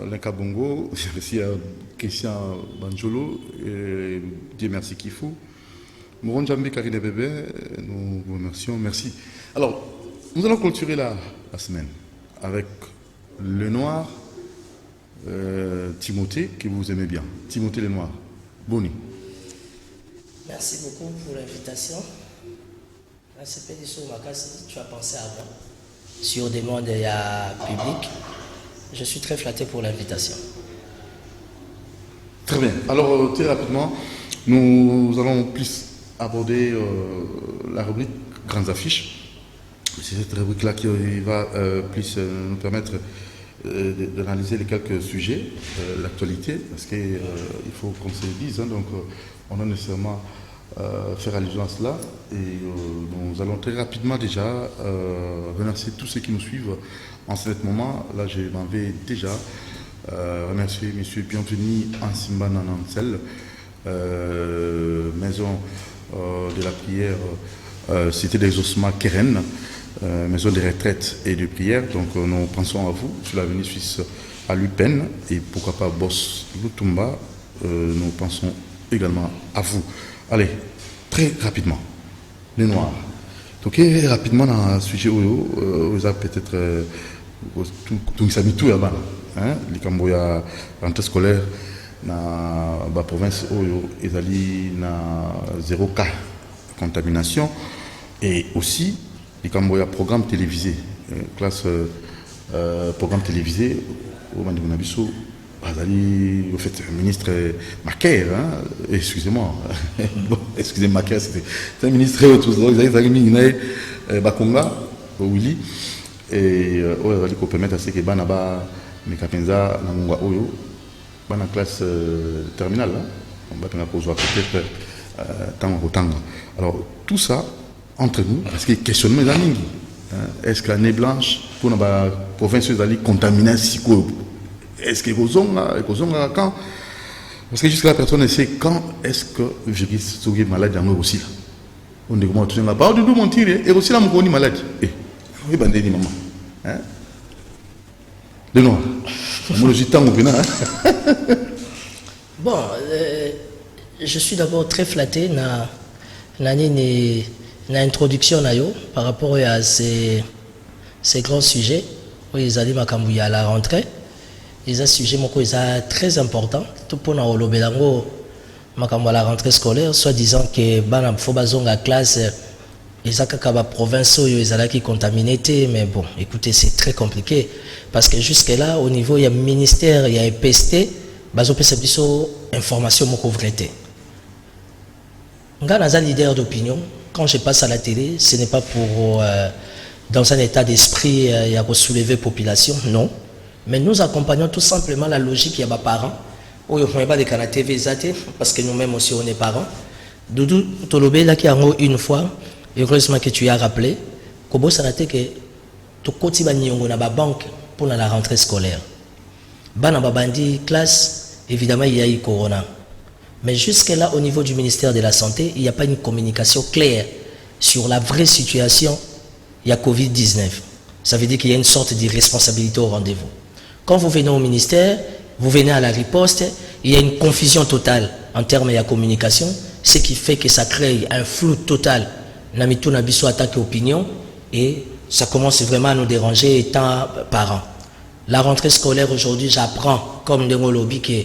Lenka Bongo, merci à Christian Banjolo, et Dieu merci Kifou. Mouron Djambi Karine Bébé, nous vous remercions, merci. Alors, nous allons clôturer la semaine avec le noir Timothée, que vous aimez bien. Timothée le noir. Boni. Merci beaucoup pour l'invitation. La CPDSO Makassi, tu as pensé avant sur des mondes publics. Je suis très flatté pour l'invitation. Très bien. Alors, très rapidement, nous allons plus aborder la rubrique Grandes affiches. C'est cette rubrique-là qui va plus nous permettre d'analyser les quelques sujets, l'actualité, parce qu'il faut qu'on se le dise, hein, donc on a nécessairement faire allusion à cela, et nous allons très rapidement déjà remercier tous ceux qui nous suivent en ce moment. Là, je m'en vais déjà remercier M. Bienvenu Ansimba Nanansel, maison de la prière, cité d'exaucement Keren, maison de retraite et de prière. Donc nous pensons à vous sur l'avenue suisse à Lupen, et pourquoi pas Boss Lutumba, nous pensons également à vous. Allez, très rapidement, les noirs. Donc rapidement dans le sujet où vous avez peut-être tout ça mis tout là-bas, hein, les Camboya rentrée scolaire dans la province où ils allaient na 0 cas de contamination, et aussi les Camboya programme télévisé, classe programme télévisé au Mandibounabiso. Au fait, le ministre Macaire, hein, excusez-moi, bon, excusez Macaire, c'est un ministre autour de ça, Bakonga, Willy, et on va permettre à ce que Banaba, Mekapenza, Namunga Oyo, Bana classe terminale, on va peut-être tant au temps. Alors, tout ça, entre nous, parce que questionnement est est-ce que l'année blanche, pour la province est contaminée si quoi? Est-ce que vous ont quand? Parce que jusqu'à la personne sait quand est-ce que le virus est malade en aussi. On dit comment tu n'as pas de mentir et aussi là on est malade. Oui, bandé maman. Hein? De nous. Moi je t'en au Bon, je suis d'abord très flatté na introduction par rapport à ces grands sujets. Oui, ils allaient à la rentrée. Ils ont un sujet très important. Tout pour nous à la rentrée scolaire, soit disant que bana faut la classe, ils ont la province où ils ont qui contaminé. Mais bon, écoutez, c'est très compliqué parce que jusque là, au niveau il y a ministère, il y a EPST, bazo peut s'abisso information moko vérité. Nga un leader d'opinion. Quand je passe à la télé, ce n'est pas pour dans un état d'esprit il y a soulever population, non. Mais nous accompagnons tout simplement la logique il y a des parents. Où il ne pas de la TV parce que nous-mêmes aussi on est parents. Doudou Tolobé là qui a une fois, heureusement que tu as rappelé, Kobo Sanate que tout côté banyongo na ba banque pour la rentrée scolaire. Bana babandi classe, évidemment il y a eu corona. Mais jusque là au niveau du ministère de la Santé, il n'y a pas une communication claire sur la vraie situation. Il y a Covid-19. Ça veut dire qu'il y a une sorte d'irresponsabilité au rendez-vous. Quand vous venez au ministère, vous venez à la riposte, il y a une confusion totale en termes de communication, ce qui fait que ça crée un flou total. Namitou Nabiso attaque opinion et ça commence vraiment à nous déranger étant parents. La rentrée scolaire aujourd'hui, j'apprends comme des lobby que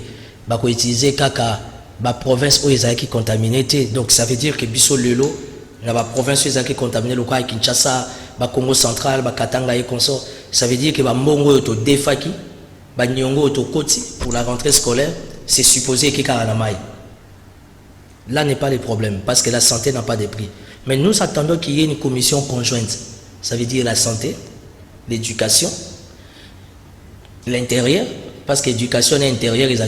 bako utiliser kaka ba province où ils ont qui contaminé. Donc ça veut dire que biso lelo na ba province où ils ont qui contaminé le quoi Kinshasa, ba Congo central, ba Katanga et consort. Ça veut dire que ba mbongo auto defaki, ba nyongo auto koti pour la rentrée scolaire, c'est supposé que karanamai. Là n'est pas le problème parce que la santé n'a pas de prix. Mais nous attendons qu'il y ait une commission conjointe. Ça veut dire la santé, l'éducation, l'intérieur, parce que l'éducation et l'intérieur, ils ont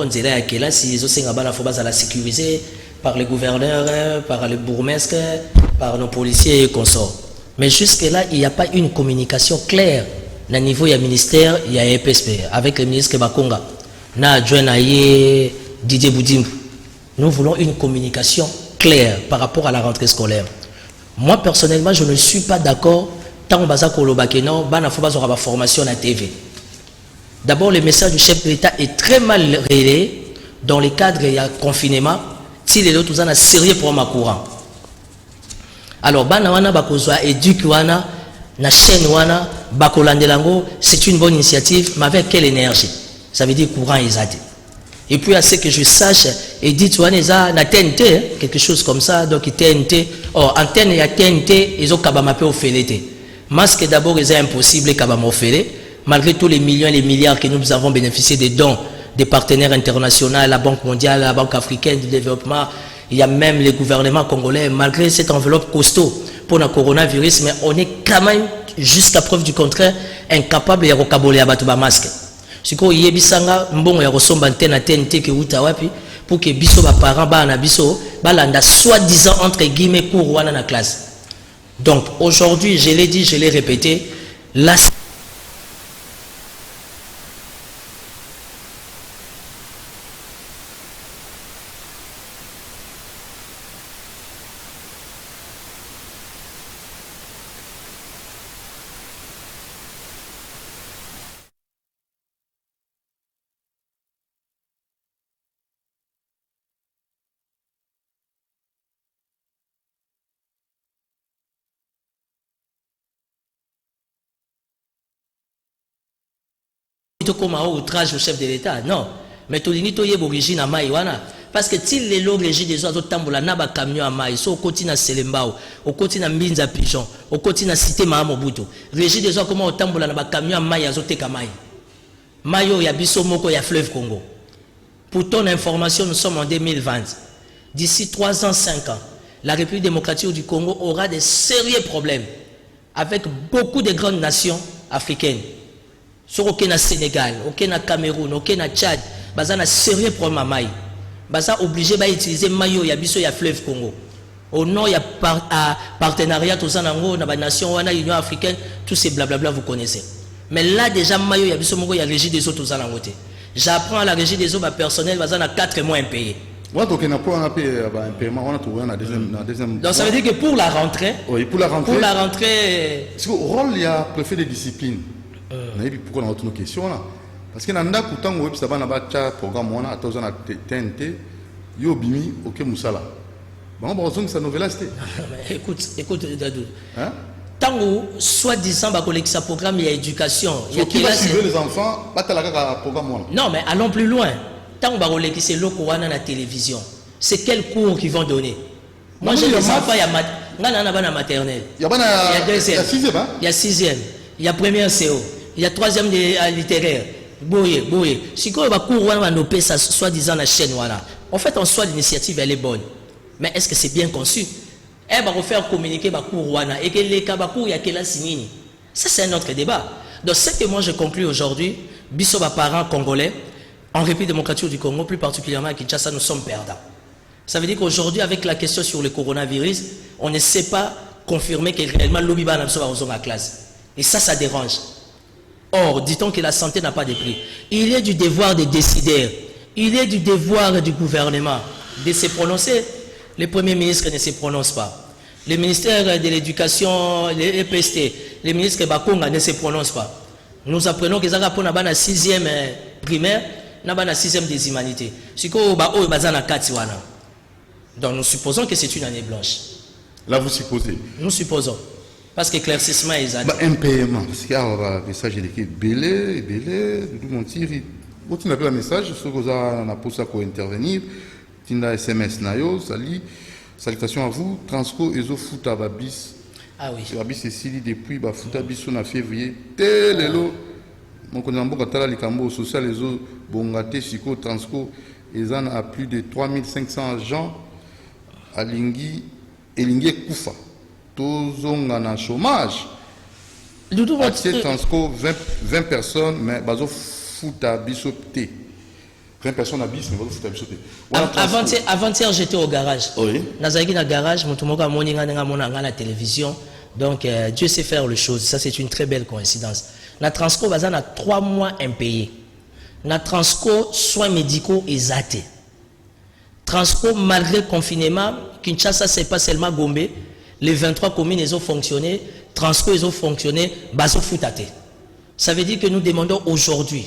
dit là, si ils ont la sécuriser par les gouverneurs, par les bourgmestres, par nos policiers et consorts. Mais jusque-là, il n'y a pas une communication claire. Au niveau du ministère, il y a EPSP, avec le ministre Bakonga. Na adjoint Didier Boudim. Nous voulons une communication claire par rapport à la rentrée scolaire. Moi, personnellement, je ne suis pas d'accord tant que Baza Kolobakeno, Bana Foba aura formation à la TV. D'abord, le message du chef de l'État est très mal relayé dans le cadre du confinement. Si les autres ont un sérieux problème courant. Alors, bana wana bakozwa éduque wana na chaîne wana bakolandelango, c'est une bonne initiative, mais avec quelle énergie? Ça veut dire courant exaté. Et puis à ce que je sache, et dit wana na TNT, quelque chose comme ça, donc TNT, antenne et TNT, ils ont kabamapé au félété. Masque d'abord, c'est impossible kabama au félé, malgré tous les millions et les milliards que nous avons bénéficié des dons des partenaires internationaux, la Banque mondiale, la Banque africaine du développement. Il y a même les gouvernements congolais, malgré cette enveloppe costaud pour le coronavirus, mais on est quand même, jusqu'à preuve du contraire, incapable de recaboler à battre masque. Si vous avez bisanga mbongo ya kosomba antenne na TNT ke uta wapi pour que biso ba parents ba na biso balanda soi-disant entre guillemets cours wana na classe. Donc aujourd'hui, je l'ai dit, je l'ai répété, la comme un outrage au chef de l'État, non. Mais tout l'unité est d'origine à Maïwana. Parce que si les lots régis des autres tamboula n'a pas camion à Maï, au côté à Selembao, au côté à Mbinza Pigeon, au côté à Cité Mahamobuto, régis des autres comment au tamboula n'a pas camion à Maï, à Zote Kamaï. Mayo, il y a Bisso Moko, il y a Fleuve Congo. Pour ton information, nous sommes en 2020. D'ici 3 ans, 5 ans, la République démocratique du Congo aura des sérieux problèmes avec beaucoup de grandes nations africaines. Sur aucun Sénégal, aucun Cameroun, aucun Tchad, baza na sérieux problème à Maï. Baza obligé d'utiliser Mayo, il y a Bisso, il y a Fleuve Congo. Au nom, il y a partenariat, tout ça, dans la nation, l'Union africaine, tous ces blablabla, vous connaissez. Mais là, déjà, Mayo, il y a Bisso, il y a la régie des eaux, tout ça, dans côté. J'apprends à la régie des eaux, personnel, baza na 4 mois impayés. Donc ça veut dire que pour la rentrée, pour la rentrée, le rôle, il y a préfet de discipline. Pourquoi on a autre question là? Parce que dans le temps où ça va na programme on a tous na TNT yo bimi OK musala. Bon besoin ça nouvelle c'était. Écoute Dadou. Hein? Tant où soi-disant ba collecter sa programme il y a éducation, il y a qui va suivre les enfants, pas la programme on. Non mais allons plus loin. Tant où ba collecter c'est loko wana na télévision. C'est quel cours qu'ils vont donner? Moi j'ai des enfants il y a maternelle. Il y a deuxième. Il y a sixième. Il y a première CO. Il y a troisième littéraire. Boye. Si on va courir, on va nous ça soi-disant la chaîne. Voilà. En fait, en soi, l'initiative, elle est bonne. Mais est-ce que c'est bien conçu? Elle va refaire communiquer Bakourouana et que les Kabakou, il y a quel signini. Ça, c'est un autre débat. Donc, ce que moi, je conclus aujourd'hui, Bisso, parents congolais, en République démocratique du Congo, plus particulièrement à Kinshasa, nous sommes perdants. Ça veut dire qu'aujourd'hui, avec la question sur le coronavirus, on ne sait pas confirmer que réellement l'Obiba n'a pas besoin de la classe. Et ça dérange. Or, dit-on que la santé n'a pas de prix. Il est du devoir des décideurs, il est du devoir du gouvernement de se prononcer. Le Premier ministre ne se prononce pas. Le ministère de l'Éducation, le EPST, le ministre Bakonga ne se prononce pas. Nous apprenons que ça pour la 6e primaire, la 6e des humanités. Donc nous supposons que c'est une année blanche. Là, vous supposez? Nous supposons. Parce que l'éclaircissement est un paiement. Parce qu'il y a un message écrit belé, tout le monde tire. Vous avez un message, ce que vous avez pour ça pour intervenir. Tu as SMS nayo, salutations à vous. Transco Ezo Fouta Babis. Ah oui. Babis Cécilie depuis Fouta Bissou en février. Télélo. Mon connaissant Katala Likambo social Ezo Bongate Chico Transco. Ils en a plus de 3500 agents à Lingui et Lingui Koufa. Tozonga na chômage. Accès Transco 20 personnes, mais bazo Fouta Bissopté. 20 personnes à bis, mais bazo Fouta Bissopté. Avant-hier, j'étais au garage. Oui. Nazaki na garage, mon tumoka moninga nga la télévision. Donc Dieu sait faire les choses. Ça c'est une très belle coïncidence. Na Transco bazan a 3 mois impayés. Na Transco soins médicaux exatés. Transco malgré le confinement, Kinshasa c'est pas seulement Gombe. Les 23 communes, ils ont fonctionné, Transco, ils ont fonctionné, Bazo Foutate. Ça veut dire que nous demandons aujourd'hui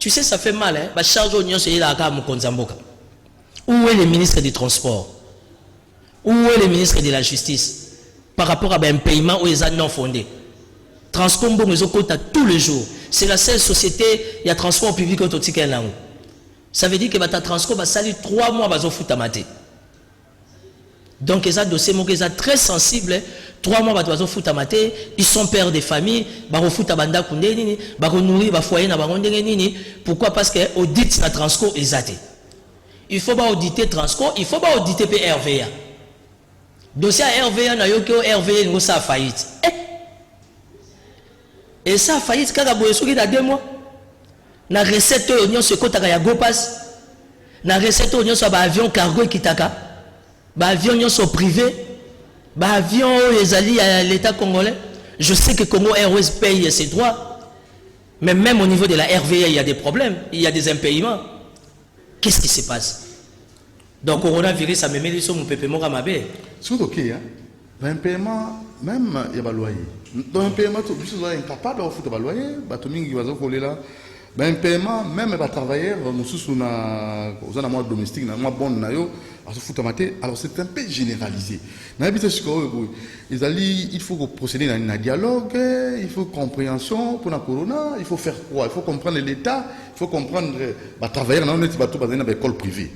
Tu sais, ça fait mal, hein. Bah, charge au c'est là à Mokonzamboka. Où est le ministre des Transports? Où est le ministre de la Justice? Par rapport à un paiement où ils ont non fondé. Transcombo nous compte tous les jours. C'est la seule société, il y a transport public au Totiken là. Ça veut dire que ta transport va salir 3 mois à foutre maté. Donc ils ont dossier ils sont très sensibles. 3 mois à foutre maté, ils sont pères de famille, ils foutre banda kunde nini, ils nourrir ba foyer na bangonde nini. Pourquoi? Parce que audit na transport exact. Il faut pas auditer transport, il faut pas auditer RVA. Dossier RVA na yo que RVA ngo ça faillite. Et ça faillite quand vous avez dans 2 mois. Na recette oignon se kotaka ya gopas. Na recette oignon so ba avion cargo kitaka. Ba avion so privé. Ba avion les alliés à l'État congolais. Je sais que Congo Airways paye ses droits. Mais même au niveau de la RVA, il y a des problèmes, il y a des impayements. Qu'est-ce qui se passe? Donc coronavirus ça me met sur mon pépé mora mabé. C'est OK hein. Un paiement même il y a pas loyer. Dans un paiement tu es incapable de foutre loyer, ba to mingi bazo coller là. Ben paiement même pas travailleur mususu na ozana moi domestique na moi bon na yo à se foutre maté. Alors c'est un peu généralisé. Na habité ce que ils allient il faut procéder dans un dialogue, il faut compréhension pour la corona, il faut faire quoi? Il faut comprendre l'état, il faut comprendre ba travailleur na on est bateau dans une école privée.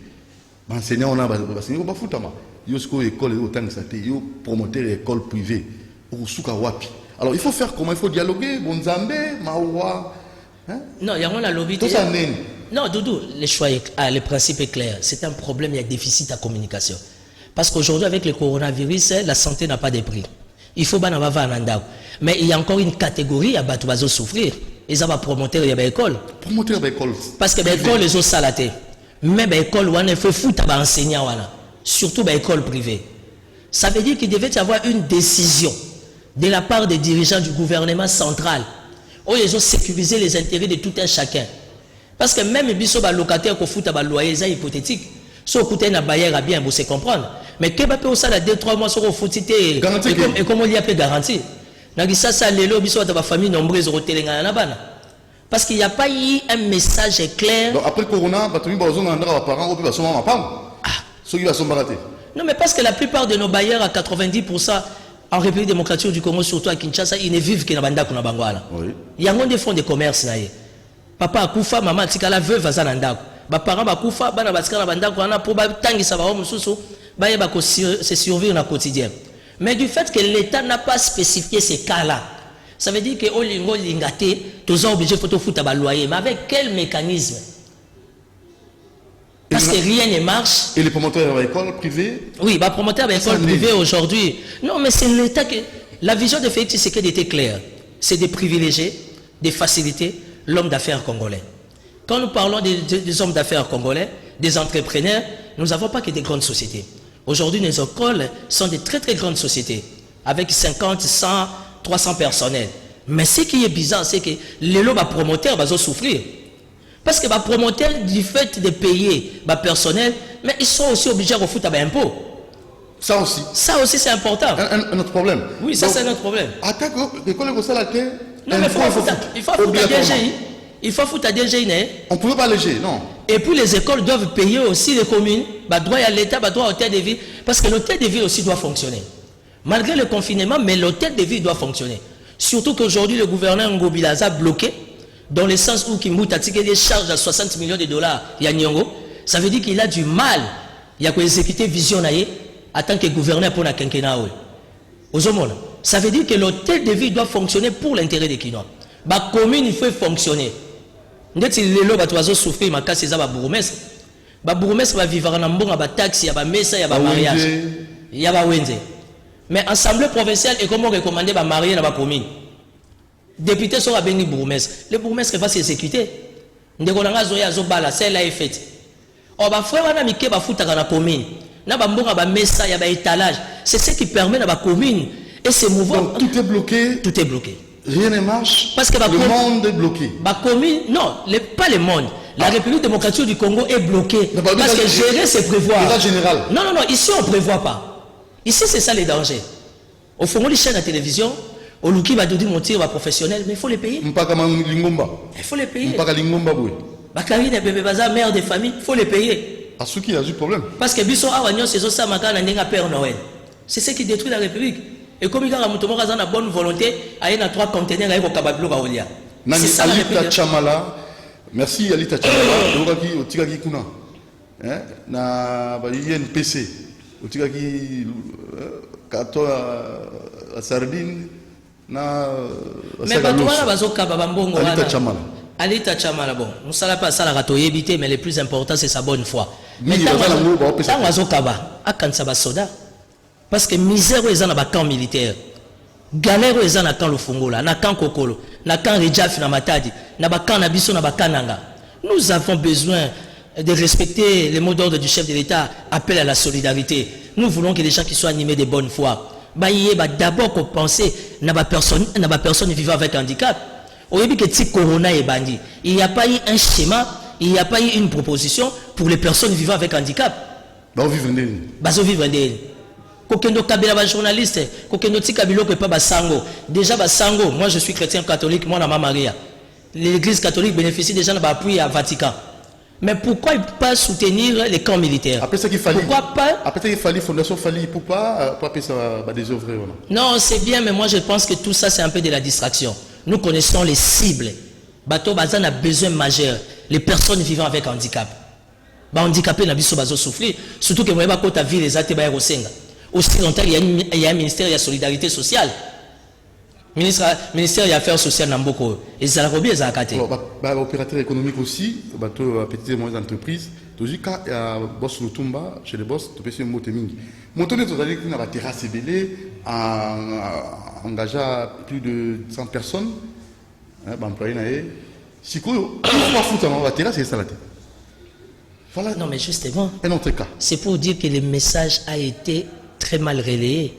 Enseignant on a enseigner ba foutre ma. Yo ce école autant ça té yo promoteur école privée ou souka wapi. Alors il faut faire comment? Il faut dialoguer bonzambe mawa. Hein? Non, il y a un lobby. Non, Doudou, le principe est clair. C'est un problème, il y a déficit à communication. Parce qu'aujourd'hui, avec le coronavirus, la santé n'a pas de prix. Il faut pas avoir un andao. Mais il y a encore une catégorie à battre souffrir. Ils ont promoteur, il y a des écoles. Promoteur d'école. Parce que les écoles, ils ont salaté. Mais les écoles, il faut foutre à enseignants. Surtout les écoles privées. Ça veut dire qu'il devait y avoir une décision de la part des dirigeants du gouvernement central. Où ils ont sécurisé les intérêts de tout un chacun. Parce que même les locataires qui foutent à loyer, c'est hypothétique. Si vous coûtez un bailleur à bien, vous savez comprendre. Mais que va faire ça dans 2-3 mois sur vous foutez et comment il y a pas de garantie. Ça les lobbies sont dans famille nombreuse au parce qu'il n'y a pas eu un message clair. Donc après le corona, vous avez besoin d'un parent ou bien ma femme. Ceux qui va s'embarrasser. Non mais parce que la plupart de nos bailleurs à 90% en République démocratique du Congo, surtout à Kinshasa, ils ne vivent que dans Banda kuna Bangwala. Il y a des fonds de commerce là. Papa akufa, maman tikala veuve azananda. Ba parents bakufa, bana batika na banda kuna pour ba tangisa ba homme susu, ba yeba ko se survivre na quotidien. Mais du fait que l'État n'a pas spécifié ces cas-là, ça veut dire que au lingo lingate, tous obligés photo foutre ba loyer, mais avec quel mécanisme? Parce que rien ne marche. Et les promoteurs d'école privée? Oui, les promoteurs d'école privée aujourd'hui. Non, mais c'est l'État que... La vision de Félix Tshisekedi était claire. C'est de privilégier, de faciliter l'homme d'affaires congolais. Quand nous parlons des hommes d'affaires congolais, des entrepreneurs, nous n'avons pas que des grandes sociétés. Aujourd'hui, nos écoles sont des très très grandes sociétés, avec 50, 100, 300 personnels. Mais ce qui est bizarre, c'est que les lots promoteurs vont souffrir. Parce que les promoteurs, du fait de payer les personnel, mais ils sont aussi obligés de foutre des impôts. Ça aussi. Ça aussi, c'est important. Un autre problème. Oui, ça, c'est un autre problème. Attaque l'école de la terre. Non, mais il faut foutre à DGI. Il faut foutre à DGI. On ne pouvait pas léger, non. Et puis les écoles doivent payer aussi les communes. Bah, droit à l'État, bah, droit à l'hôtel de ville. Parce que l'hôtel de ville aussi doit fonctionner. Malgré le confinement, mais l'hôtel de ville doit fonctionner. Surtout qu'aujourd'hui, le gouverneur Ngobilaza a bloqué. Dans le sens où Kimbout a tiré des charges à 60 millions de dollars, il y a Nyongo, ça veut dire qu'il a du mal. Il y a qu'à exécuter vision en tant que gouverneur pour la quinquennat. Ça veut dire que l'hôtel de ville doit fonctionner pour l'intérêt des Kinois. La commune, il faut fonctionner. Si les lots vont souffrir, ma casse, c'est ça, bourgmestre. Bourgmestre va vivre en ambon, il y a taxi, il y a messa, il y a mariage. Il y a Wenze. Mais l'Assemblée provinciale est comment recommander de marier dans la commune. Député sera béni bourgmestre. Le bourgmestre va s'exécuter. Ndekona zoya zobala, celle-là est faite. Or, frère, on a mis que foutre dans la commune. Na ba mbonga ba messa, ya ba étalage. C'est ce qui permet dans la commune et c'est mouvant. Donc tout est bloqué. Tout est bloqué. Rien ne marche. Parce que le monde est bloqué. La commune, non, pas le monde. La République démocratique du Congo est bloquée. Parce que gérer, c'est prévoir. L'état général. Non, ici on ne prévoit pas. Ici, c'est ça les dangers. Au fond, les chaînes à télévision, au Luki va dire mon tir va professionnel, mais il faut les payer. Il faut les payer. Karine bébé baza mère de famille, il faut les payer. À ceux qui a du problème. Parce que biso awanyo c'est ça makana ndenga Père Noël. C'est ce qui détruit la République. Et comme il y a une bonne volonté, il y a 3 conteneurs à Kabablo Kaolia. C'est ça la République. Chamala. Merci Alita Chamala. Dokaki otikaki kuna. Na ba INPC. Otikaki kato la sardine na mais batouana bazoka babambongo wana. Alita Chamala. Alita Chamala bon. Nous sala pas ça la rato éviter mais le plus important c'est sa bonne foi. Mais tant bazokaba akansa ba soda. Parce que misère est dans le camp militaire. Galère est dans le camp Lufungola, dans le camp Kokolo, dans le camp Rejaf na Matadi, dans le camp Nabiso na Bakananga. Nous avons besoin de respecter les mots d'ordre du chef de l'État, appel à la solidarité. Nous voulons que les gens qui soient animés de bonne foi. D'abord qu'on penser na personne vivant avec handicap. Au début que si corona est bandit, il n'y a pas eu un schéma, il n'y a pas eu une proposition pour les personnes vivant avec handicap. Vivre Kokendo Kabila ba journaliste, Kokendo Tikabilo que pas Basango. Déjà Basango, moi je suis chrétien catholique, moi na ma Maria. L'église catholique bénéficie déjà d'un appui à Vatican. Mais pourquoi il ne peut pas soutenir les camps militaires? Après ça qu'il fallait. Pourquoi pas? Après ça qu'il fallait fondation fallait pourquoi pas ça désœuvrer voilà. Non, c'est bien mais moi je pense que tout ça c'est un peu de la distraction. Nous connaissons les cibles. Bato Bazan a besoin majeur, les personnes vivant avec handicap. Ba handicapé na biso bazo souffrir, surtout que moi ba kota ville les até ba Rosenga. Aussi longtemps il y a un ministère de la solidarité sociale. Ministère des Affaires sociales Namboko. Et ça a bien zakate. Opérateur économique aussi, bateau petites et moyennes entreprises. Toujours quand il y a boss Lutumba chez les boss, tu peux se monter mingi. Monter nous allons dans la terrasse belé, engager plus de 100 personnes, employés naé. Si quoi, il faut foutre dans la terrasse c'est ça la tête. Voilà. Non mais justement. Un autre cas. C'est pour dire que le message a été très mal relayé.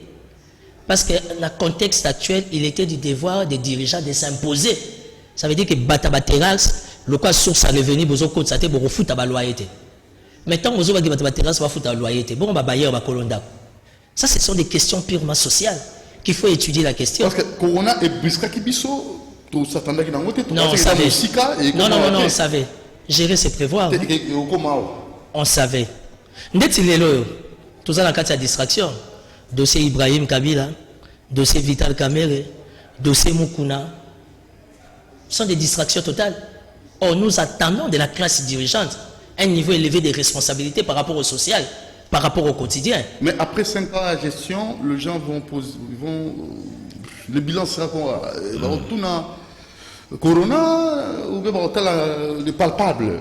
Parce que dans le contexte actuel, il était du devoir des dirigeants de s'imposer. Ça veut dire que Batabateras, le quoi source à revenu, besoin de ça, pour foutre à la loyauté. Maintenant, vous avez Batabateras va foutre à la loyauté. Bon, on va bailler, on va colonda. Ça, ce sont des questions purement sociales qu'il faut étudier la question. Parce que Corona et Briska Kibiso, tout s'attendait qu'il y ait un non, on savait. Non, on savait. Gérer, c'est prévoir. On savait. N'est-il tout ça dans le cas de distraction. Dossier Ibrahim Kabila, dossier Vital Kamerhe, dossier Mukuna, ce sont des distractions totales. Or, nous attendons de la classe dirigeante un niveau élevé de responsabilités par rapport au social, par rapport au quotidien. Mais après 5 ans de gestion, les gens vont le bilan sera quoi? Tout Corona, ou le palpable,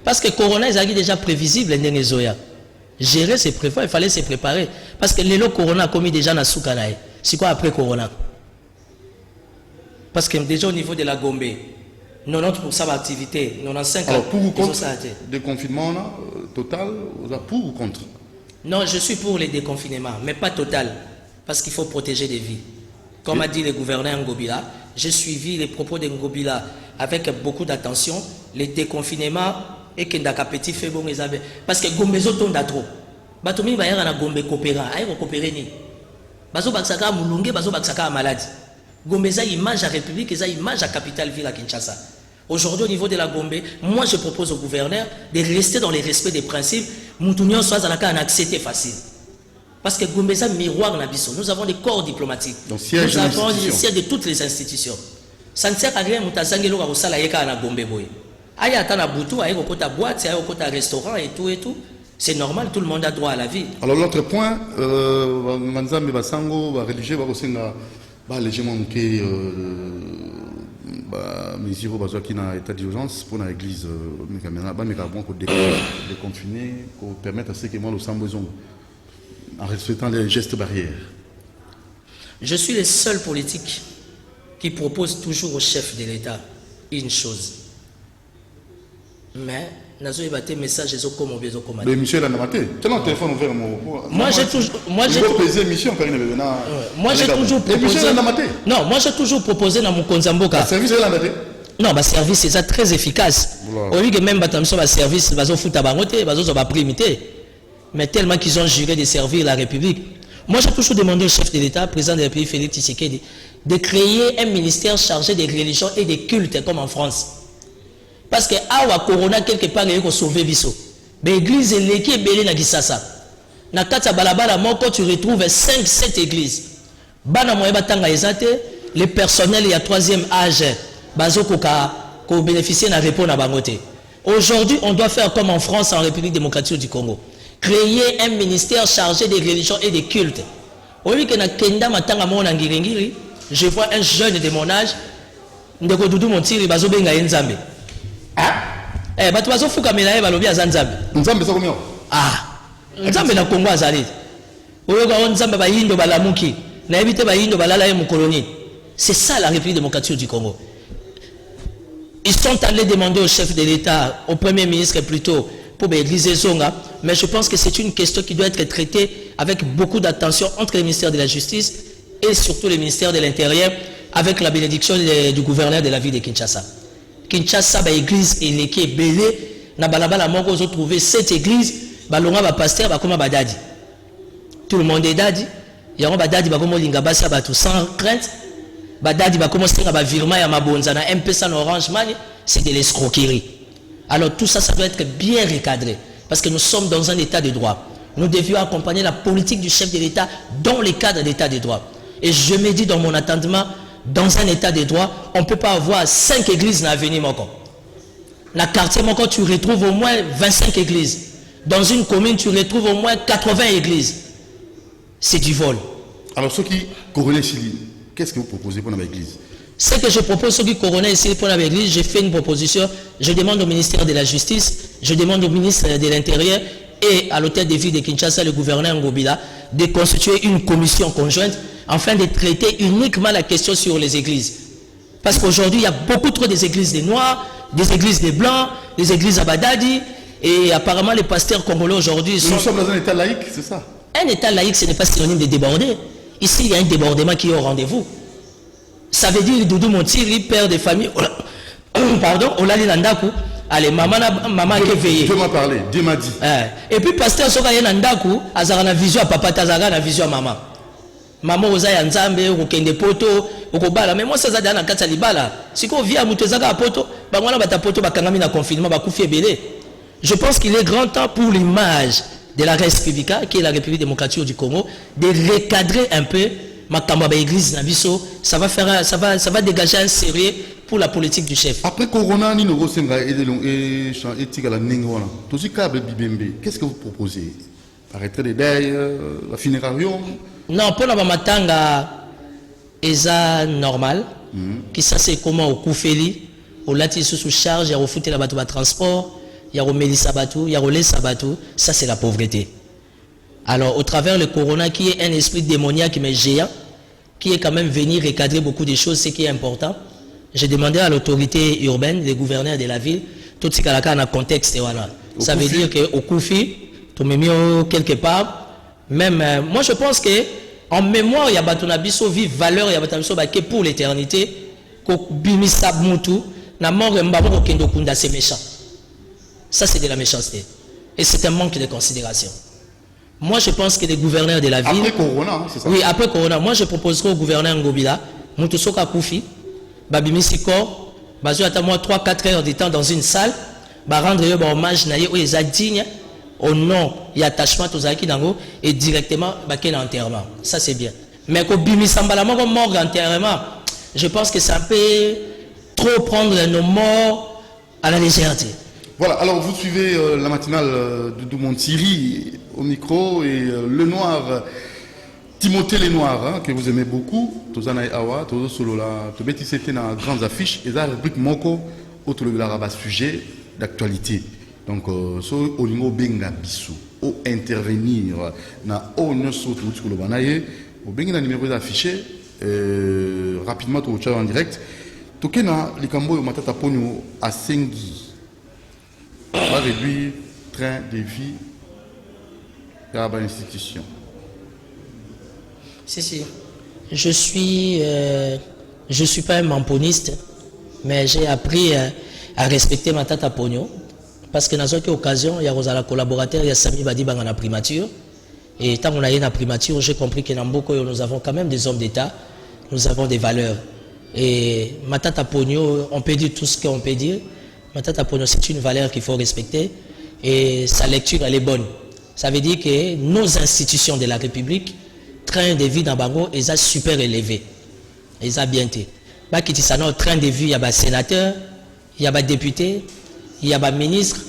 parce que Corona est déjà prévisible, gérer, c'est prévoir, il fallait se préparer. Parce que les Corona a commis déjà dans Soukanaï. C'est quoi après Corona? Parce que déjà au niveau de la Gombe, 90% d'activité, 95%. Alors pour ou contre déconfinement total, pour ou contre? Non, je suis pour les déconfinements, mais pas total. Parce qu'il faut protéger des vies. Comme a dit le gouverneur Ngobila, j'ai suivi les propos de Ngobila avec beaucoup d'attention. Les déconfinements et que ndaka petit fait bon ezabe parce que gombe zotonda trop bato mingi bayanga na gombe coopéra ayi ko coopérer ni bazo baksaka mulunge bazo baksaka malade gombe za image à république et za image à capitale ville à Kinshasa. Aujourd'hui au niveau de la Gombe, moi je propose au gouverneur de rester dans les respects des principes mutunyo soit à un accès facile parce que gombe za miroir na biso, nous avons des corps diplomatiques, nous avons les sièges de toutes les institutions. Ça ne sert à rien mutazangelo ka osala yeka na Gombe boy. Aya atana boutou, aya kokota boîte, aya kokota restaurant et tout. C'est normal, tout le monde a droit à la vie. Alors l'autre point, Manzambe Basango, religieux, légèrement manqué, mesures qui sont en état d'urgence pour l'église, déconfiner, pour permettre à ceux qui ont le sang besoin, en respectant les gestes barrières. Je suis le seul politique qui propose toujours au chef de l'État une chose. Mais nazo ebate message ezo comme bezo comme le monsieur là n'a maté tellement téléphone ouvert moi j'ai toujours proposé dans mon konzamboka service là ndaté non ba service c'est ça très efficace au lieu que même batamso ba service bazo futa bangote bazo ba primité mais tellement qu'ils ont juré de servir la République. Moi j'ai toujours demandé au chef de l'État, président de la République Félix Tshisekedi, de créer un ministère chargé des religions et des cultes comme en France. Parce que awa corona quelque part il faut sauver biso. L'église est qui est belé na Kisasa. Na kata balabala moko tu retrouves 5-7 églises. Bana moye batanga ezate, les personnels il y a 3e âge bazo ko bénéficier na repos na bangote. Aujourd'hui, on doit faire comme en France, en République démocratique du Congo. Créer un ministère chargé des religions et des cultes. Au lieu que na kenda matanga mo na ngirengiri, je vois un jeune de mon âge, ndeko dudu montiri bazo benga nzambe. Ah? Batu bazo fuka melaye balobi azanzambe. Nzambe ça combien? Ah. Nzambe na Congo azali. Oyo ka nzambe ba yindo balamuki, na ebite ba yindo balala ye mukoloni. C'est ça la République démocratique du Congo. Ils sont allés demander au chef de l'État, au Premier ministre plutôt, pour l'église Zonga, mais je pense que c'est une question qui doit être traitée avec beaucoup d'attention entre le ministère de la Justice et surtout le ministère de l'Intérieur, avec la bénédiction du gouverneur de la ville de Kinshasa. Kinshasa, l'église et l'équipe est belée, na balabala moko ont trouvé cette église, balonga ba pasteur, ba koma ba dadi. Tout le monde est dadi, yango ba dadi ba komo linga basa ba tout sans crainte. Badadi va commencer à virement à ma bonzana MP100 Orange Money, c'est de l'escroquerie. Alors tout ça, ça doit être bien recadré parce que nous sommes dans un état de droit. Nous devions accompagner la politique du chef de l'État dans le cadre d'état de droit. Et je me dis dans mon attendement, dans un état de droit, on ne peut pas avoir 5 églises dans l'avenir. Dans le quartier, tu retrouves au moins 25 églises. Dans une commune, tu retrouves au moins 80 églises. C'est du vol. Alors ceux qui corrélent Chili, qu'est-ce que vous proposez pour l'église? Ce que je propose, ceux qui couronnent ici pour l'église, j'ai fait une proposition. Je demande au ministère de la Justice, je demande au ministre de l'Intérieur et à l'hôtel de ville de Kinshasa, le gouverneur Ngobila, de constituer une commission conjointe afin de traiter uniquement la question sur les églises. Parce qu'aujourd'hui, il y a beaucoup trop des églises des Noirs, des églises des Blancs, des églises à Badadi, et apparemment les pasteurs congolais aujourd'hui sont... Nous sommes dans un état laïque, c'est ça? Un état laïque, ce n'est pas synonyme de déborder. Ici, il y a un débordement qui est au rendez-vous. Ça veut dire Doudou Montiri, père de famille, pardon, Olali Nandaku, allez, maman qui est veillée. Dieu m'a parlé, Dieu m'a dit. Et puis, pasteur Sokaye Nandaku, Azara na vision à papa, Tazara na vision à maman. Maman Ozaï Nzambe, Okende Poto, Okobala, mais moi ça zade na kata libala. Si qu'on vient à Moutezaka à Poto, Bangwana bata Poto, Bakangami na confinement, Bakoufi belé. Je pense qu'il est grand temps pour l'image de la République, qui est la République démocratique du Congo, de recadrer un peu Makamba l'église Nabiso, ça va dégager un sérieux pour la politique du chef. Après Corona, ni nous ressemblons et éthique à la Ningwana. Tout ce câble Bibembe, qu'est-ce que vous proposez? Arrêter les deuils, la funérarium? Non, pour la Matanga, c'est normal. Qui ça c'est comment au Koufeli, au Lati sous charge, il y a au foutu la bateau transport, il y a au Mélissa Batou, il y a au Lessa Batou, ça c'est la pauvreté. Alors, au travers le corona, qui est un esprit démoniaque mais géant, qui est quand même venu recadrer beaucoup de choses, ce qui est important, j'ai demandé à l'autorité urbaine, les gouverneurs de la ville, tout ce qu'il y a dans le contexte. Voilà. Ça veut dire qu'au Koufi, tout me mis quelque part, même, moi je pense qu'en mémoire, il y a Batonabiso, vive valeur, il y a Batonabiso qui pour l'éternité, qu'au Bimisab Moutou, na mort Mbamo Kendo Kunda, c'est méchant. Ça, c'est de la méchanceté. Et c'est un manque de considération. Moi, je pense que les gouverneurs de la ville... Après Corona, c'est ça? Oui, après Corona. Moi, je proposerai au gouverneur Ngobila, Moutoussoka Koufi, Babimi Sikor, Bazou moi 3-4 heures de temps dans une salle, rendre hommage aux dignes au nom et attachement aux acquis d'Ango et directement à l'enterrement. Ça, c'est bien. Mais quand Bimi Sambala mort enterrement, je pense que ça peut trop prendre nos morts à la légèreté. Voilà, alors vous suivez la matinale de Doumont-Thierry au micro et le noir, Timothée le Noir, hein, que vous aimez beaucoup, Tozana et Awa, Tozo Solola, Tobeti c'était dans grandes affiches, et ça, la rubrique Moko, autour de la sujet d'actualité. Donc, so Olingo Benga Bissou, au intervenir, na o nyoso tout ce que l'on a au Benga numéro affiché, rapidement, tout en direct, Tokena, les Cambo, Matata Pogno à Sengi. On va réduire train de vie à l'institution. Si. Je suis pas un mamponiste, mais j'ai appris à respecter ma tata Pogno. Parce que dans cette occasion, il y a un collaborateur, il y a Sami Badi dans la primature. Et tant qu'on a eu la primature, j'ai compris que dans beaucoup, nous avons quand même des hommes d'État, nous avons des valeurs. Et ma tata Pogno, on peut dire tout ce qu'on peut dire. Matata Pono, c'est une valeur qu'il faut respecter et sa lecture, elle est bonne. Ça veut dire que nos institutions de la République, train de vie dans Bango, ils sont super élevés. Ils sont bien été. Train de vie, il y a des sénateurs, il y a des députés, il y a des ministres.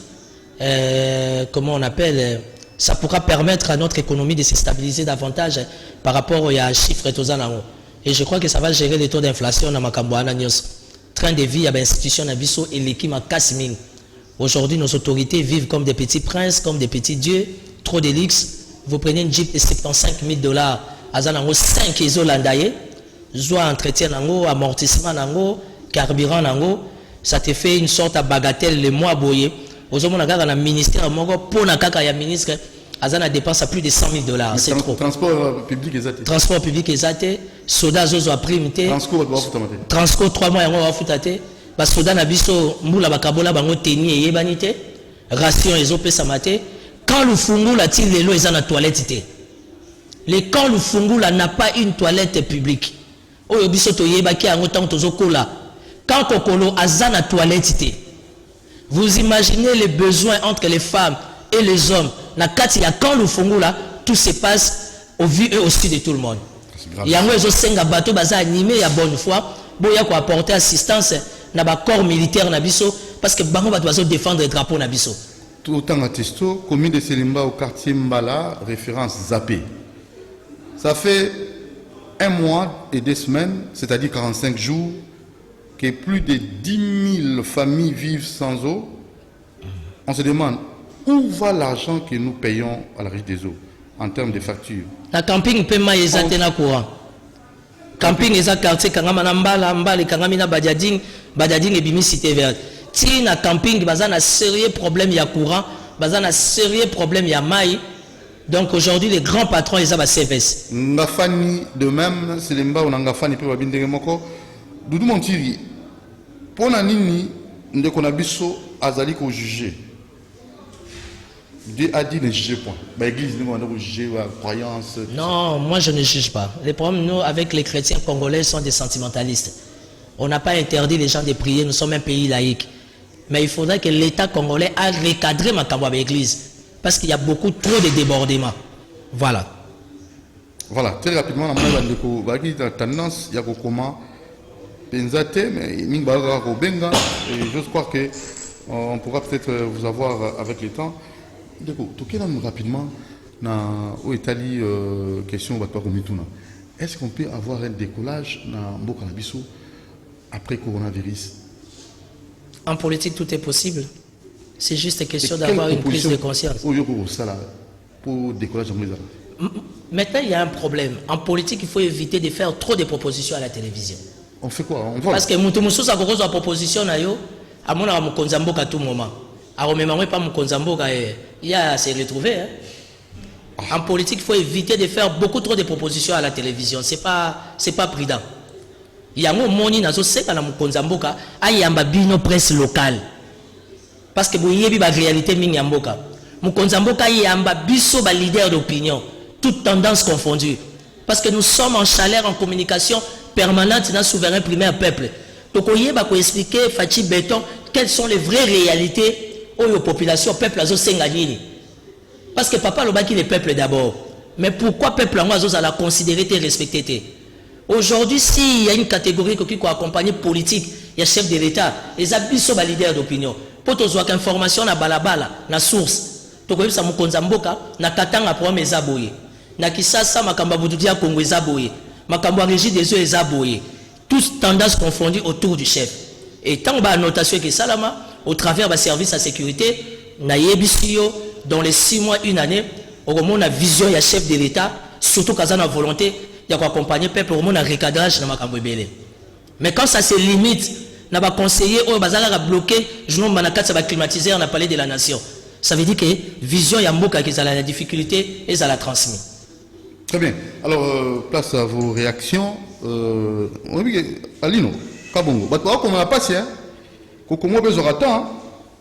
Comment on appelle, ça pourra permettre à notre économie de se stabiliser davantage par rapport aux chiffres. Et je crois que ça va gérer les taux d'inflation dans Makambouana Nyos. Train de vie, il y a des institutions et l'équipe à Kassiming. Aujourd'hui, nos autorités vivent comme des petits princes, comme des petits dieux, trop de luxe. Vous prenez une Jeep de 75 000 $, à 5 ISO landaye, soit entretien, amortissement, carburant, ça te fait une sorte de bagatelle le mois boyé. Aujourd'hui, on a un ministère, pour un ministre, Azana dépense à plus de 100 000 $. C'est trop. Transport public exact. Transport public exact. Soda zozo a primité. Transport 3 mois on va foutate. Ba soda na biso mbula bakabola bango teni et yebanité. Ration ezope samate. Quand le fungula til lelo eza na toilette té. Le quand le fungula n'a pas une toilette publique. Oyo biso to yebaki yango tant tozo kola. Quand kokolo azana toilette té. Vous imaginez les besoins entre les femmes et les hommes. Quand le fungula, tout se passe au vu et au su de tout le monde. Il y a un senga bateau baza animé, il y a bonne foi. Bon, il y a quoi apporter assistance na ba corps militaire na biso parce que bango ba doit défendre le drapeau na biso. Tout autant à Testo, commune de Selimba au quartier Mbala, référence Zappé. Ça fait 1 mois et 2 semaines, c'est-à-dire 45 jours, que plus de 10 000 familles vivent sans eau. On se demande où va l'argent que nous payons à la Régie des eaux en termes de factures. La camping paiement est à courant. Camping est à quartier Kangamana Mbala, Kangamina Badiading et Bimi Cité Verte. Si na camping, bazan a sérieux problème, il y a courant, bazan a sérieux problème, il y a maï. Donc aujourd'hui, les grands patrons, ils ont la CVS. Ngafani de même, c'est l'emba ou Ngafani peut babindere moko. Doudou Montiri, pour nanini, nous qu'on a biso azali ko juger. Dieu a dit ne jugez point. L'église ne juger la croyance. Non, moi je ne juge pas. Les problèmes, nous, avec les chrétiens congolais, sont des sentimentalistes. On n'a pas interdit les gens de prier, nous sommes un pays laïque. Mais il faudrait que l'État congolais a recadré ma l'église. Parce qu'il y a beaucoup trop de débordements. Voilà. Voilà, très rapidement, on a une tendance, il y a comment Penzate, mais j'ose croire qu'on pourra peut-être vous avoir avec le temps. Rapidement, dans l'Italie, question est-ce qu'on peut avoir un décollage dans Mbokanabiso après coronavirus? En politique, tout est possible. C'est juste une question d'avoir une prise de conscience. Pour décollage, maintenant, il y a un problème. En politique, il faut éviter de faire trop de propositions à la télévision. On fait quoi? Parce que Moutoumoussou, ça cause la proposition, à mon avis, à tout moment. Alors, même pas mon il y a à se retrouver. En politique, il faut éviter de faire beaucoup trop de propositions à la télévision. C'est pas prudent. Il y a un moni nazo seka na mukonzamboka ayamba bino presse locale. Parce que vous yebi ba réalité mingi mboka. Mukonzamboka yamba biso ba leader d'opinion, toutes tendances confondues. Parce que nous sommes en chaleur en communication permanente dans souverain primaire peuple. Donc on yeba ko expliquer Fachi Béton quelles sont les vraies réalités aux populations peuple azo senga nini. Parce que papa lobaki le peuple d'abord. Mais pourquoi peuple en azo la considérer et respecter? Aujourd'hui, s'il y a une catégorie qui peut accompagner politique, il y a chef de l'État, les habits sont leaders d'opinion. Pour tous voir information na balabala, na source. Donc ça mukonza mboka, na katanga problème ezaboye. Na kisasa makamba butudia Congo ezaboye. Makamba régie des eaux ezaboye. Tous tendances confondues autour du chef. Et tant que notation que salama au travers des services à sécurité, na yebisio dans les 6 mois, 1 année, au moment la vision ya chef de l'État, surtout quand on a volonté. Il y a accompagner le peuple au monde en recadrage dans ma cambouébélé. Mais quand ça se limite, on va conseiller au bazar à bloquer, je n'ai pas ça va climatiser, on a parlé de la nation. Ça veut dire que vision Yamboka qui a la difficulté et ça la transmis. Très bien. Alors, place à vos réactions. Alino, Kabongo, on a passé, hein. Comment besoin de temps,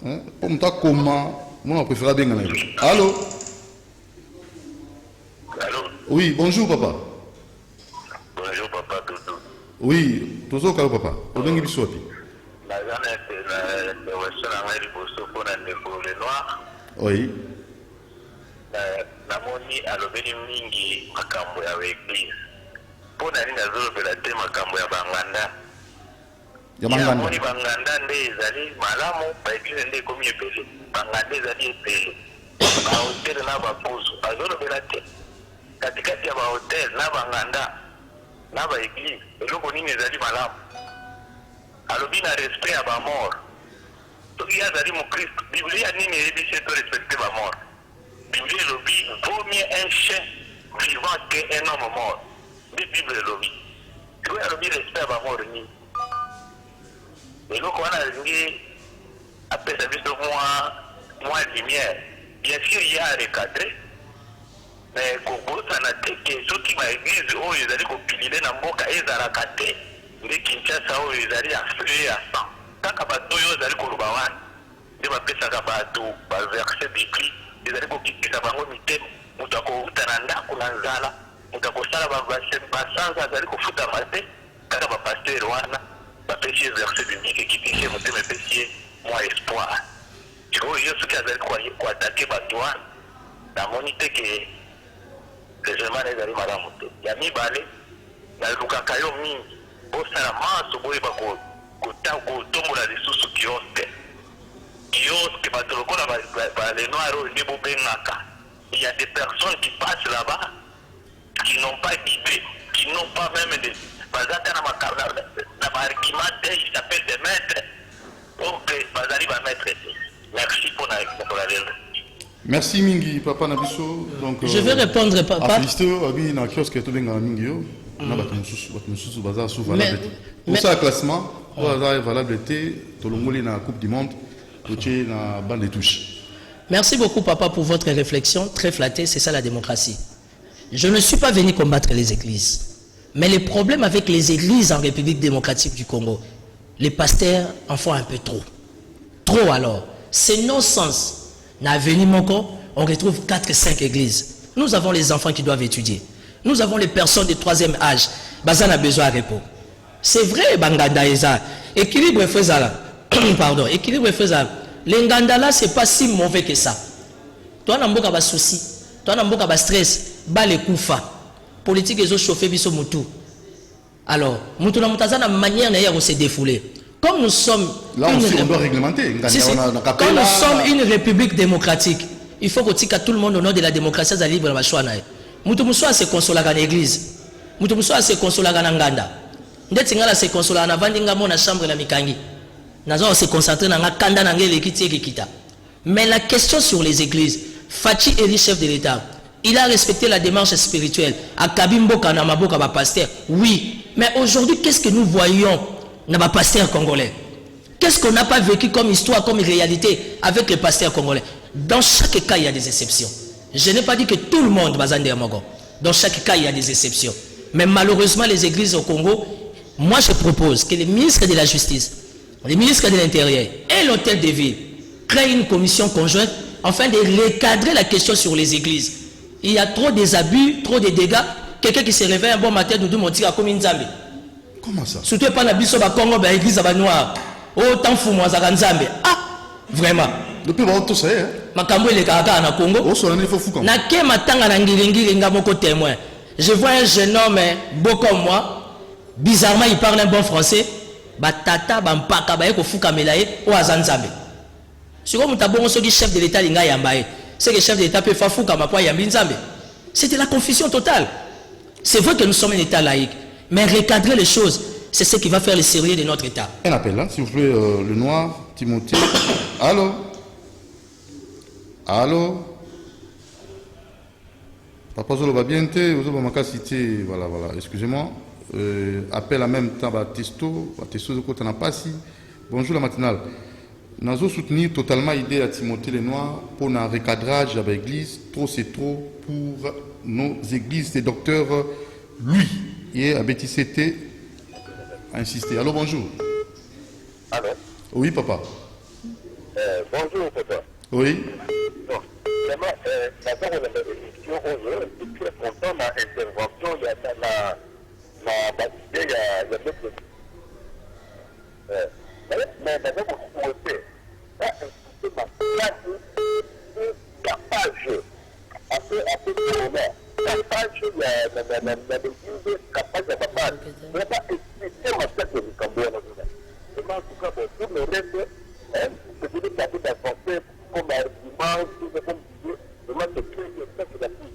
hein. Comme ça, comment, moi, on préfère bien. Allô? Allô? Oui, bonjour, papa. Bonjour papa Dodo. Oui, toujours calme papa. Odongi bisoti. La intervention à Riboso pour le noir. Oui. Namoni alobeli mingi makambo ya église. Pour nani nazolobela te makambo ya banganda. Ya banganda. Namoni banganda nde ezali malamu, ba église nde komi ebele. Banganda ezali ebele. Ba hotel na ba pusu. Azolobela te. Katikati ya ba hotel na banganda na ba église. Eloko nini ezali malamu. Alobi na respect à ba mort. Tout y a zali mon Christ. Biblia nini ebisi to respecter ba mort. Biblia lobi vaut mieux un chien vivant qu'un homme mort. Bible lobi. Tu vois lobi respect à ba mort ni. Et donc on a dit après ça biso moi lumière. Bien sûr il y a recadré. Mais kobosa na teke soki ba église oyo ezali kopilile na mboka ezalaka te. Nde Kinshasa oyo ezali aflé à 100. Kaka bato oyo ezali koloba wana nde bapesaka bato baverset biblique ezali kokitisa bango mitema moto akouta na ndako na nzala moto akosala basanza azali kofutama te kaka bapaster wana bapesi ye verset biblique ekitisi ye motema epesi ye mwa espoir oyo yo soki azali koatake bato wana namoni te ke légèrement ezali malamu te ya mibale nalukaka yo mingi osala maso boyeba kotombola lisusu kioske bato lokola balenoir oyo nde bobengaka. Il y a des personnes qui passent là-bas qui n'ont pas d'idée, qui n'ont pas même de bazata na bargument ils s'appellent des maîtres donc bazali ba maître. Merci pour la merci mingi papa Nabiso. Donc je vais répondre papa. Félicité abi na kiosque to benga mingi yo. Na bato mususu baza sous valable. Pour ça classement baza valable té to longoli na coupe du monde to na bande de touche. Merci beaucoup papa pour votre réflexion très flattée, c'est ça la démocratie. Je ne suis pas venu combattre les églises. Mais les problèmes avec les églises en République démocratique du Congo, les pasteurs en font un peu trop. Trop alors. C'est non-sens. Dans l'avenir Moko, on retrouve 4-5 églises. Nous avons les enfants qui doivent étudier. Nous avons les personnes de 3e âge. Bazan a besoin de repos. C'est vrai, Banganda Eza. Équilibre faisal. Pardon, équilibre faisal. L'Engandala, ce n'est pas si mauvais que ça. Toi, tu as des soucis. Toi, tu as des stress. Ba les koufa. Politique, ils ont chauffé biso mutu. Alors, mutu na mutaza na manière de se défouler. Comme nous sommes là aussi, on doit réglementer. Quand nous sommes une république démocratique, il faut que tout le monde au nom de la démocratie soit libre. Mutu muso se consola dans l'église. Mutu muso se consola dans nganda. Ndetingala se consola na vandinga mo na chambre na mikangi. Nazo se concentrer na kanda na ngele kiti kita. Mais la question sur les églises, Fachi Eli, chef de l'État, il a respecté la démarche spirituelle. À Kabimbo Kanamaboka ba pasteur, oui. Mais aujourd'hui, qu'est-ce que nous voyons dans les pasteurs congolais? Qu'est-ce qu'on n'a pas vécu comme histoire, comme réalité avec les pasteurs congolais? Dans chaque cas, il y a des exceptions. Je n'ai pas dit que tout le monde va zonder Mogo. Dans chaque cas, il y a des exceptions. Mais malheureusement, les églises au Congo, moi je propose que les ministres de la Justice, les ministres de l'Intérieur et l'hôtel de ville créent une commission conjointe afin de recadrer la question sur les églises. Il y a trop des abus, trop de dégâts. Quelqu'un qui se réveille un bon matin, nous dit comme une Nzambe. Comment ça? Surtout pas la biso ba Congo ba église ba noir. Oh tant fou moi za Nzambe. Ah, vraiment. Depuis ba tout ça hein. Makambo ile kaka na Congo. Oh so na fou comme. Na ke matanga na ngilingili ngamoko témoin. Je vois un jeune homme beau comme moi. Bizarrement il parle un bon français. Ba tata ba mpaka ba yeko fuka melaye o azanzambe. Si comme mutabongo soki chef de l'état linga yambaye. C'est que le chef de l'État peut faire fou comme après Yambinzambe. C'était la confusion totale. C'est vrai que nous sommes un État laïque, mais recadrer les choses, c'est ce qui va faire le sérieux de notre État. Un appel, hein, s'il vous plaît, le noir, Timothée. Allô? Allô? Papa Zolo va bien, vous avez cité, voilà, excusez-moi. Appel en même temps, Batisto de Kotanapasi. Bonjour la matinale. Nous avons soutenu totalement l'idée à Timothée les Noirs pour un recadrage avec l'église. Trop c'est trop pour nos églises. Les docteurs, lui, et à BTCT, a insisté. Allô, bonjour. Allô? Oui, papa. Bonjour, papa. Oui. Bon, d'abord, on a une émission aujourd'hui. Je suis très content de l'intervention. Il y a d'autres. mais maintenant, vous souhaitez, c'est ma place, capage, après, capage, il y a des capage, il n'y a pas expliqué ma tête de Cambodge. En tout cas, pour le reste, c'est une partie d'avancer comme argument, comme disait, vraiment, c'est très facile.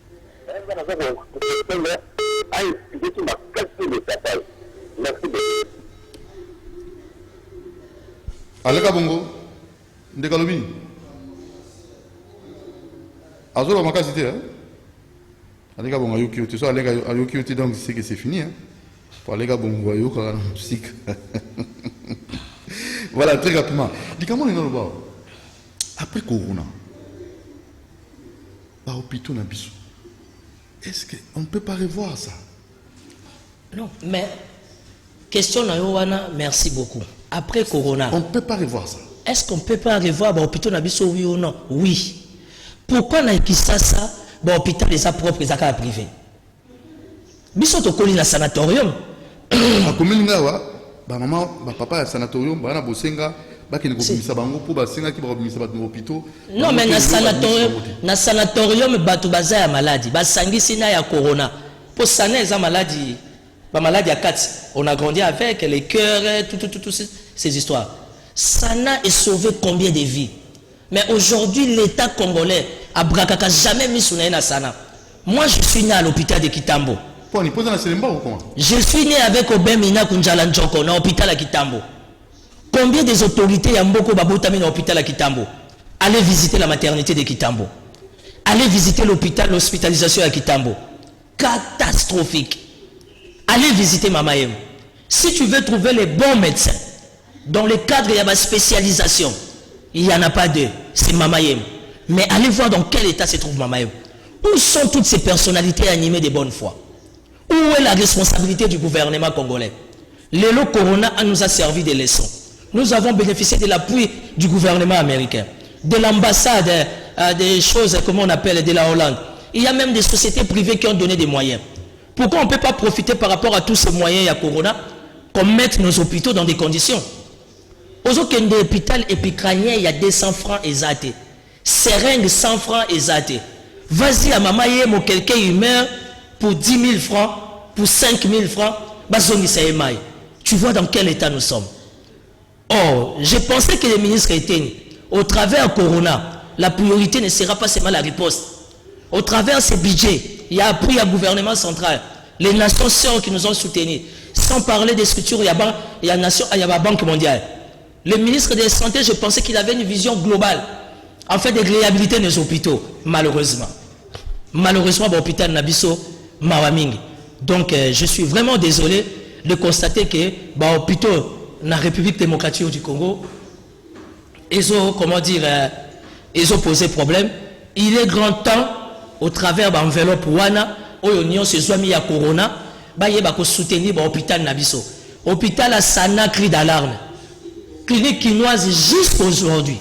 Alega bongo, ndekalobi. Azola makasi te, hein? Alega bongo ayuki uti, so alega ayuki uti donc c'est que c'est fini, hein? Pour alega bongo ayuki la musique. Voilà, très rapidement. Dis comment on est dans le bas. Après Corona, bah hôpital na biso. Est-ce qu'on ne peut pas revoir ça? Non, mais question na Yowana, merci beaucoup. Après Corona, on ne peut pas revoir ça. Est-ce qu'on ne peut pas revoir l'hôpital Nabiso, oui ou non? Oui. Pourquoi na ça l'hôpital les a propres, les a privés? Biso to koli na sanatorium. A commune ngawa, ba maman, ba papa à sanatorium, ba na bosenga, ba ki ne komisa bango pour ba senga ki ba komisa ba hôpital. Non mais na sanatorium batu baza ya maladie, ba sangisi na ya corona. Pour saner eza maladie, ba maladie à 4. On a grandi avec les cœurs, tout ces histoires. Sana est sauvé combien de vies? Mais aujourd'hui, l'État congolais a brakaka jamais mis son nez à Sana. Moi, je suis né à l'hôpital de Kitambo. Je suis né avec Obemina Kunjala Njoko, dans l'hôpital à Kitambo. Combien des autorités Yamboko Babotami dans l'hôpital à Kitambo? Allez visiter la maternité de Kitambo. Allez visiter l'hôpital, l'hospitalisation à Kitambo. Catastrophique. Allez visiter Mamaïm. Si tu veux trouver les bons médecins, dans le cadre, il y a ma spécialisation. Il n'y en a pas deux. C'est Mamaïm. Mais allez voir dans quel état se trouve Mamaïm. Où sont toutes ces personnalités animées de bonne foi? Où est la responsabilité du gouvernement congolais? L'élo Corona nous a servi de leçons. Nous avons bénéficié de l'appui du gouvernement américain, de l'ambassade, des choses, comment on appelle, de la Hollande. Il y a même des sociétés privées qui ont donné des moyens. Pourquoi on ne peut pas profiter par rapport à tous ces moyens à Corona, qu'on mette nos hôpitaux dans des conditions? Aux aucun des hôpitaux épicraniens, il y a 200 francs exatés. Seringue 100 francs exatés. Vas-y à maman, quelqu'un il meurt pour 10 000 francs, pour 5 000 francs. Tu vois dans quel état nous sommes. Or, je pensais que les ministres étaient, au travers Corona, la priorité ne sera pas seulement la riposte. Au travers de ces budgets, il y a appui à gouvernement central, les nations sœurs qui nous ont soutenus, sans parler des structures, il y a la Banque mondiale. Le ministre de la Santé, je pensais qu'il avait une vision globale, en fait, de réhabiliter nos hôpitaux, malheureusement. Malheureusement, l'hôpital Nabiso, Mawaming. Donc, je suis vraiment désolé de constater que l'hôpital la République démocratique du Congo, ils ont, comment dire, ils ont posé problème. Il est grand temps, au travers de l'enveloppe WANA, où l'Union se soit mis à Corona, il va soutenir l'hôpital Nabiso. Hôpital à Sana cri d'alarme. Clinique quinoise jusqu'aujourd'hui.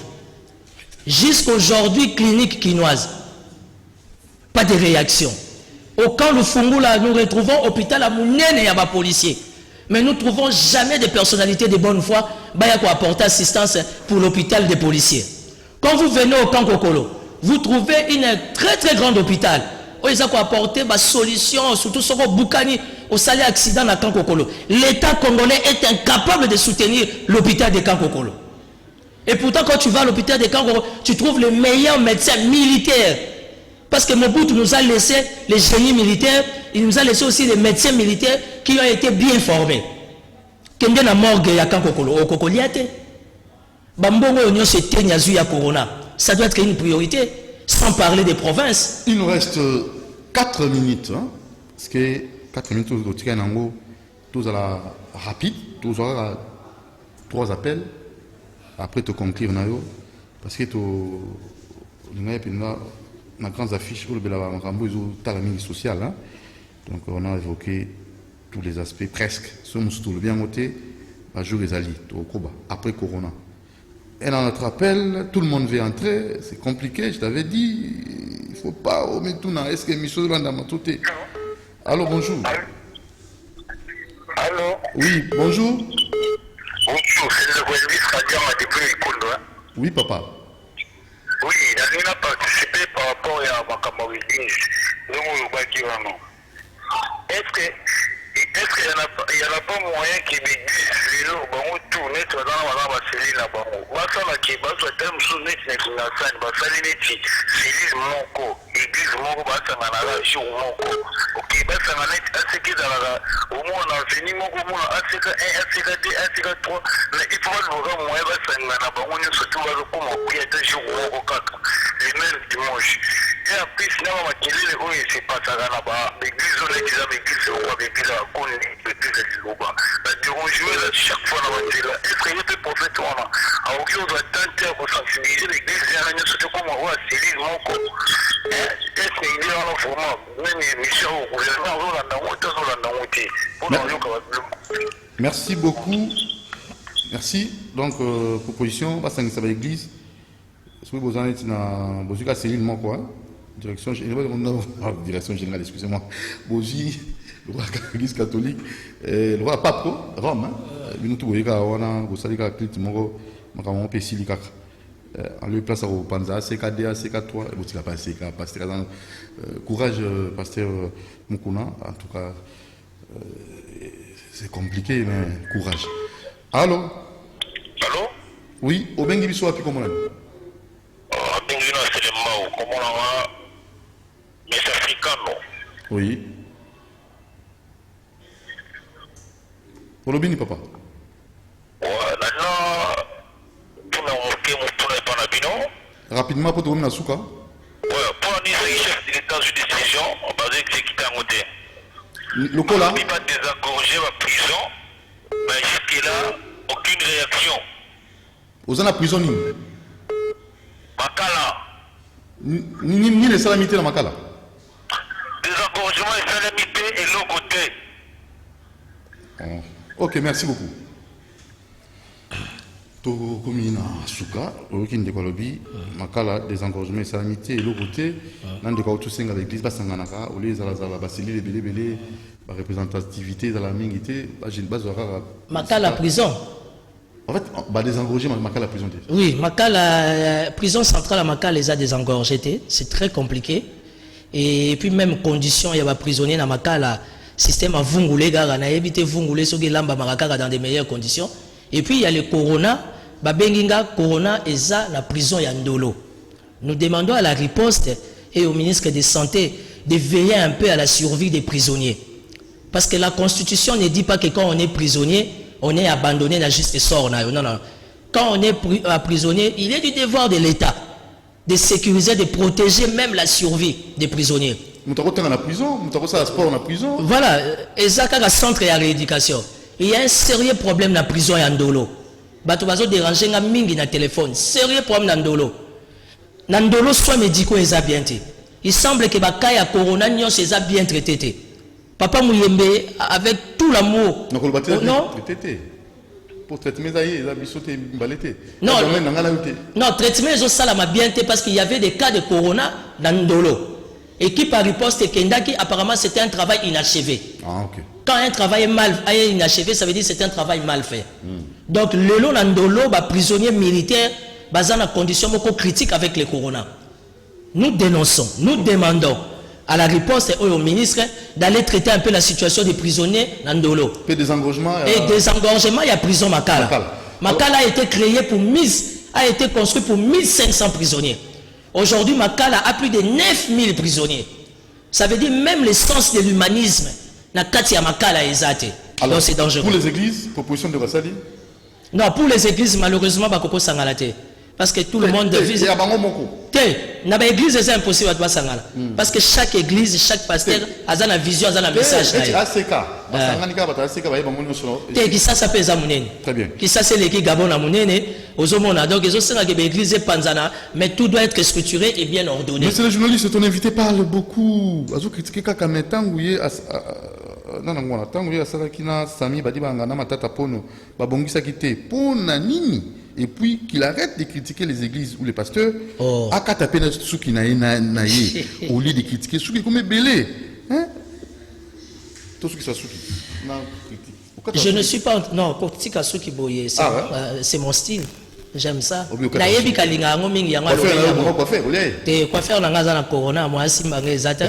Jusqu'aujourd'hui, clinique quinoise. Pas de réaction. Au camp de Fungula, nous retrouvons hôpital à Mounene et à bas policiers. Mais nous ne trouvons jamais de personnalités de bonne foi qui apporter assistance pour l'hôpital des policiers. Quand vous venez au camp Kokolo, vous trouvez une très très grande hôpital. Où ils ont apporté des solutions, surtout sur le Boukani, au salaire accident à camp Kokolo. L'État congolais est incapable de soutenir l'hôpital de camp Kokolo. Et pourtant, quand tu vas à l'hôpital de camp Kokolo, tu trouves les meilleurs médecins militaires. Parce que Mobutu nous a laissé les génies militaires, il nous a laissé aussi les médecins militaires qui ont été bien formés. Kende na morgue ya Kankokolo, au Kokoliate. Bambongo Union se teigne à Corona. Ça doit être une priorité, sans parler des provinces. Il nous reste 4 minutes. Hein, parce que 4 minutes, tous à la rapide, tous à 3 appels. Après, tu conclure. Parce que tu na grandes affiches où le social. Hein? Donc on a évoqué tous les aspects presque. Tout le bien noté, jour les alliés, après Corona. Et dans notre appel, tout le monde veut entrer, c'est compliqué, je t'avais dit, il ne faut pas omettre tout. Est-ce que Michel Landa m'a tout été? Allô, bonjour. Allô? Oui, bonjour. c'est le Elvis Kadiama depuis l'école. Oui, papa. Oui, il a participé par rapport à Makambo Église. Donc, on va dire non. Est-ce qu'il n'y en a pas moyen qu'il l'église, les gens vont tourner dans la cellule là-bas. Basala qui va se faire un sous net na san basali neti cellule moko église moko basanga na la jour moko. OK, basanga net aseki dans la au moins on a fini moko moi aseka 1 aseka 2 aseka 3 mais il faut le voir moyen basanga na bango nyonso tout va comme kuya de jour moko kaka. Et même dimanche. Et en plus na ma kelele oyo c'est pas ça na ba église on est déjà église on va église à connaître église loba. La déranger là chaque fois na ba est-ce que il peut prophète on a aucun doit tenter à sensibiliser l'église à nous surtout comme on voit cellule moko. Est-ce qu'il y a un format même mission au gouvernement on a Merci beaucoup. Merci. Donc, proposition, ça va l'église. Si vous avez une cellule, direction générale, excusez-moi. L'église catholique, le roi pape, Rome, nous tous, vous savez que en lieu place au Panza, CK2, CK3, vous n'avez pas CK, pasteur, courage, pasteur Mukuna, en tout cas, c'est compliqué, mais courage. Allô? Allô? Oui, au Bengi Bissou, à comment on Bengi, c'est le Mao, comment on va? Mais c'est africain, non? Oui. Pour le Bini, papa? Rapidement, pour trouver Nasuka. Oui, pour un chef de l'État sur décision, on va exécuter un côté. Le cola? Il va désengorger la prison, mais jusque-là, aucune réaction. Vous en avez prison? Makala. Ni les salamités dans Makala? Désengorgement et salamité et l'autre côté. Ok, merci beaucoup. To komina suka okinde kwa lobi makala désengorgement salamité et l'autre côté nan de ko senga l'église basanganaka ole zala basili les belé ba représentativité dans la mingité ba jeune bazora makala prison. En fait ba désengorger makala prison. Oui, makala prison centrale à makala les a désengorgés, c'est très compliqué et puis même condition il y a prisonnier na makala système à vungulé gara na éviter vungulé soki lamba makaka dans des meilleures conditions. Et puis il y a le corona, Babenginga corona et ça la prison ya Ndolo. Nous demandons à la riposte et au ministre de Santé de veiller un peu à la survie des prisonniers. Parce que la Constitution ne dit pas que quand on est prisonnier, on est abandonné à juste sort. Non, non. Quand on est prisonnier, il est du devoir de l'État de sécuriser, de protéger même la survie des prisonniers. La prison, sport en prison. Voilà, et ça c'est un centre de rééducation. Il y a un sérieux problème dans la prison à Ndolo. Bato bazo déranger nga mingi na téléphone. Sérieux problème dans Ndolo. Dans Ndolo soins médicaux ils a bien été. Il semble que bakay à corona nyos ils a bien traité. Papa Mouyembe avec tout l'amour. Non. Pour traitement ça y est, la bisoté balete. Non. Non, traitement ils ont ça la bien été parce qu'il y avait des cas de corona dans Ndolo. Équipe à riposte Kendaki apparemment c'était un travail inachevé. Ah OK. Quand un travail est inachevé, ça veut dire que c'est un travail mal fait. Donc, le long d'Andolo, prisonniers militaires, basés en conditions beaucoup critiques avec le corona. Nous dénonçons, nous demandons à la riposte et au ministre d'aller traiter un peu la situation des prisonniers d'Andolo. Et désengorgement. Et désengorgement, il y a prison Makala. Makala a été créé pour a été construit pour 1500 prisonniers. Aujourd'hui, Makala a plus de 9000 prisonniers. Ça veut dire même l'essence de l'humanisme. Alors, c'est dangereux. Pour les églises, proposition de Bassali? Non, pour les églises, malheureusement, Bakoko Sangalate. Parce que tout le monde vise. Dans l'église, c'est impossible à Sangala. Parce que chaque église, chaque pasteur a une vision, a un message. Qui ça s'appelle Zamounene? Très bien. Qui ça c'est l'église Gabon Amounene, aux hommes. Donc, ils ont dit que l'église est Panzana, mais tout doit être structuré et bien ordonné. Monsieur le journaliste, ton invité parle beaucoup. Azo critiquer Kakametan ou non non tango ya Sarakina Sami badi bangana matata pono babongisa kité pona nini et puis qu'il arrête de critiquer les églises ou les pasteurs akata pena suki na ye au lieu de critiquer suki comme belé hein tout ce qui ça suki na critique Je ne suis pas... Non, Kotika Suki Boye, c'est mon style. J'aime ça. Nayebi Kalinga, Ngomingi, Yango. Coiffeur Nangaza na Corona, moi, Simbangezata.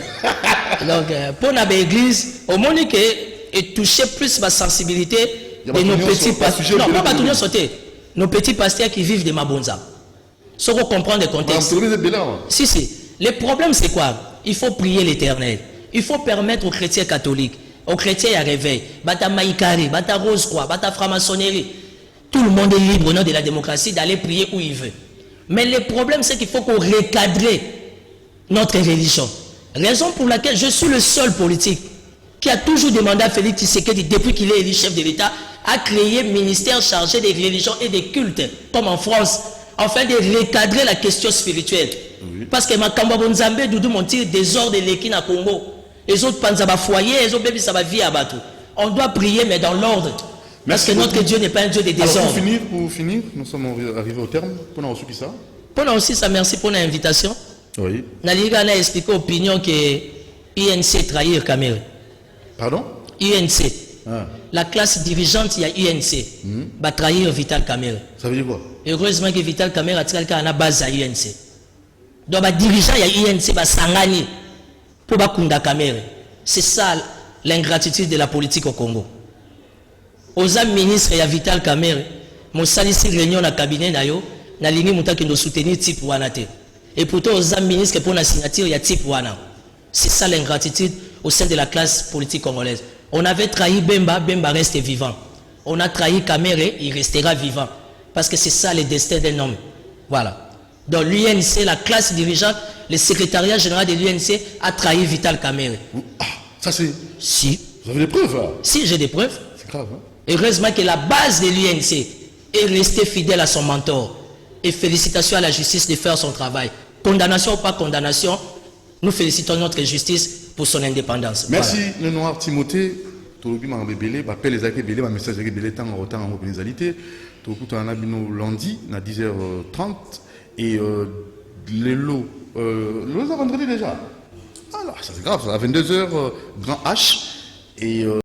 Donc, pour l'église, au moins que toucher plus ma sensibilité de nos petits pasteurs. Non, pas tout le sauter. Nos petits pasteurs qui vivent de Mabonza. Sauf qu'on comprend le contexte. Si, si. Le problème, c'est quoi? Il faut prier l'Éternel. Il faut permettre aux chrétiens catholiques, aux chrétiens à réveil, Bata Maïkari, Bata Rose-Croix, Bata franc-maçonnerie. Tout le monde est libre au nom de la démocratie d'aller prier où il veut. Mais le problème, c'est qu'il faut qu'on recadre notre religion. Raison pour laquelle je suis le seul politique qui a toujours demandé à Félix Tshisekedi, depuis qu'il est élu chef de l'État, à créer un ministère chargé des religions et des cultes, comme en France, afin de recadrer la question spirituelle. Oui. Parce que Makamba Bonzambe, Doudou Montir, désordre de l'équine à Congo. Les autres Panzaba foyer, les autres bébés, ça va vie à Batou. On doit prier, mais dans l'ordre. Parce que notre Dieu n'est pas un Dieu de désordre. Alors, pour finir, nous sommes arrivés au terme. Pour nous aussi ça. Pour nous aussi ça, merci pour l'invitation. Oui. Naliga a expliqué l'opinion que INC trahir Cameroun. Pardon? INC. Ah. La classe dirigeante, il y a INC. Va trahir Vital Cameroun. Ça veut dire quoi? Heureusement que Vital Cameroun a tiré la base à INC. Donc, les dirigeants, il y a INC, va Sangani pour Bakunda Cameroun. C'est ça l'ingratitude de la politique au Congo. Aux amis ministres, il y a Vital Cameroun. Mon salissé réunion dans le cabinet, na ligne mouta qui nous soutenir type Wanate. Et pourtant, aux amis ministres, pour la signature, il y a type Wana. C'est ça l'ingratitude au sein de la classe politique congolaise. On avait trahi Bemba, Bemba reste vivant. On a trahi Kamere, il restera vivant. Parce que c'est ça le destin d'un homme. Voilà. Donc l'UNC, la classe dirigeante, le secrétariat général de l'UNC a trahi Vital Kamere. Ah, ça c'est... Si. Vous avez des preuves là? Si, j'ai des preuves. C'est grave, hein? Heureusement que la base de l'UNC est restée fidèle à son mentor. Et félicitations à la justice de faire son travail. Condamnation ou pas condamnation, nous félicitons notre justice pour son indépendance. Merci, voilà. Le noir Timothée. Tolobi m'a embellé, appelle les accueils belé, ma message accueil belé tant en temps en organisalité. Tolobi on a bino lundi à 10h30 et les lots le vendredi déjà. Alors ça c'est grave, à 22h grand H et